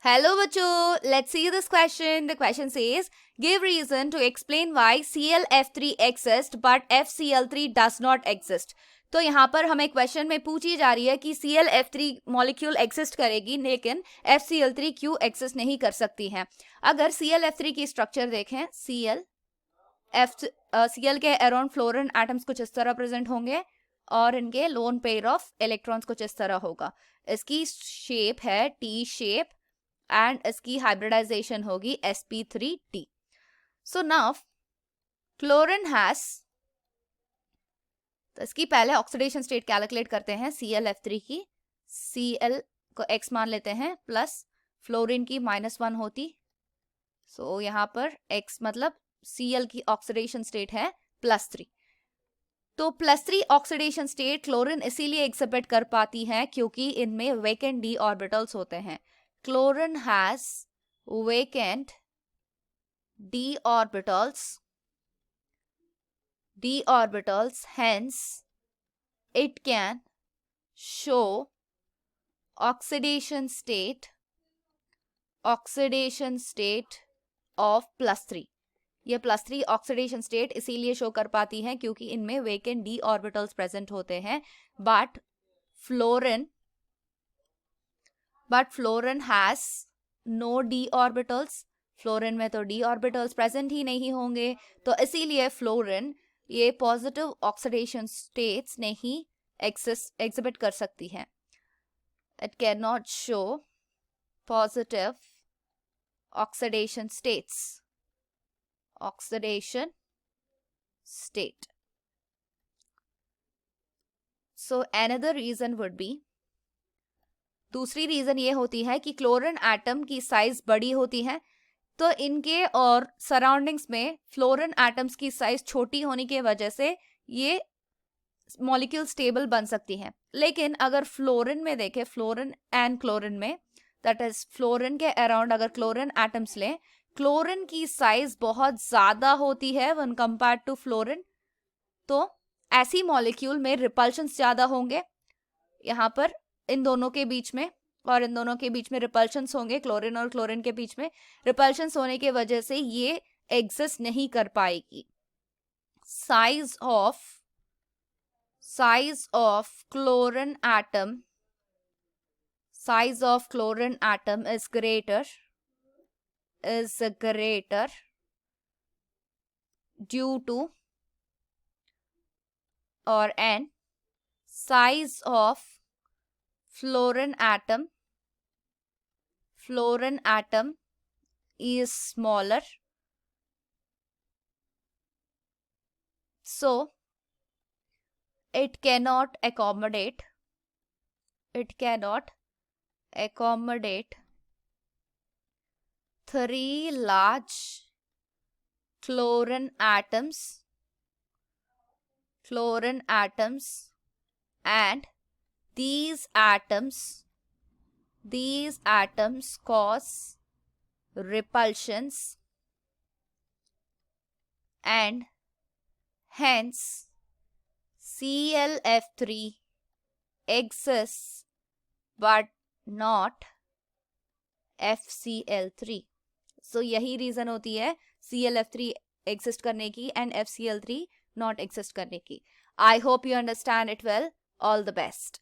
Hello बच्चों, let's see this question. The question says, give reason to explain why ClF3 exists but FCl3 does not exist. तो यहाँ पर हमें question में पूछी जा रही है कि ClF3 मॉलिक्यूल एग्जिस्ट करेगी लेकिन FCl3 क्यों एग्जिस्ट नहीं कर सकती है। अगर ClF3 की स्ट्रक्चर देखें, Cl के अराउंड फ्लोरीन एटम्स कुछ इस तरह प्रेजेंट होंगे और इनके लोन पेयर ऑफ इलेक्ट्रॉन्स कुछ इस तरह होगा। इसकी शेप है टी शेप एंड इसकी हाइब्रिडाइजेशन होगी sp3t. So now chlorine has, तो इसकी पहले ऑक्सीडेशन स्टेट कैलकुलेट करते हैं ClF3 की। Cl को x मान लेते हैं प्लस फ्लोरीन की -1 होती, सो यहाँ पर x मतलब Cl की ऑक्सीडेशन स्टेट है +3। तो +3 ऑक्सीडेशन स्टेट क्लोरीन इसीलिए एग्जिबिट कर पाती है क्योंकि इनमें वेकेंट d ऑर्बिटल्स होते हैं। Chlorine has vacant d orbitals, hence it can show oxidation state of +3. ये +3 ऑक्सीडेशन स्टेट इसीलिए शो कर पाती है क्योंकि इनमें वेकेंट d ऑर्बिटल्स प्रेजेंट होते हैं, but fluorine has no d orbitals. Fluorine में तो d ऑर्बिटल्स प्रेजेंट ही नहीं होंगे, तो इसीलिए फ्लोरीन ये पॉजिटिव ऑक्सीडेशन स्टेट्स नहीं एग्जिबिट कर सकती है। It can not show positive oxidation state. So another reason would be, दूसरी रीजन ये होती है कि क्लोरीन एटम की साइज बड़ी होती है, तो इनके और सराउंडिंग्स में फ्लोरीन एटम्स की साइज छोटी होने की वजह से ये मॉलिक्यूल स्टेबल बन सकती हैं। लेकिन अगर फ्लोरीन में देखें, फ्लोरीन एंड क्लोरीन में, दैट इज फ्लोरीन के अराउंड अगर क्लोरीन एटम्स लें, क्लोरीन की साइज बहुत ज्यादा होती है वन कंपेयर टू फ्लोरीन, तो ऐसी मॉलिक्यूल में रिपल्शंस ज्यादा होंगे। यहाँ पर इन दोनों के बीच में और इन दोनों के बीच में रिपल्शंस होंगे, क्लोरीन और क्लोरीन के बीच में रिपल्शंस होने की वजह से ये एग्जिस्ट नहीं कर पाएगी। Size of chlorine atom is greater due to, or and size of fluorine atom is smaller, so it cannot accommodate 3 large chlorine atoms, and these atoms cause repulsions, and hence ClF3 exists but not FCl3. So यही reason होती है ClF3 exist करने की and FCl3 not exist करने की। I hope you understand it well. All the best.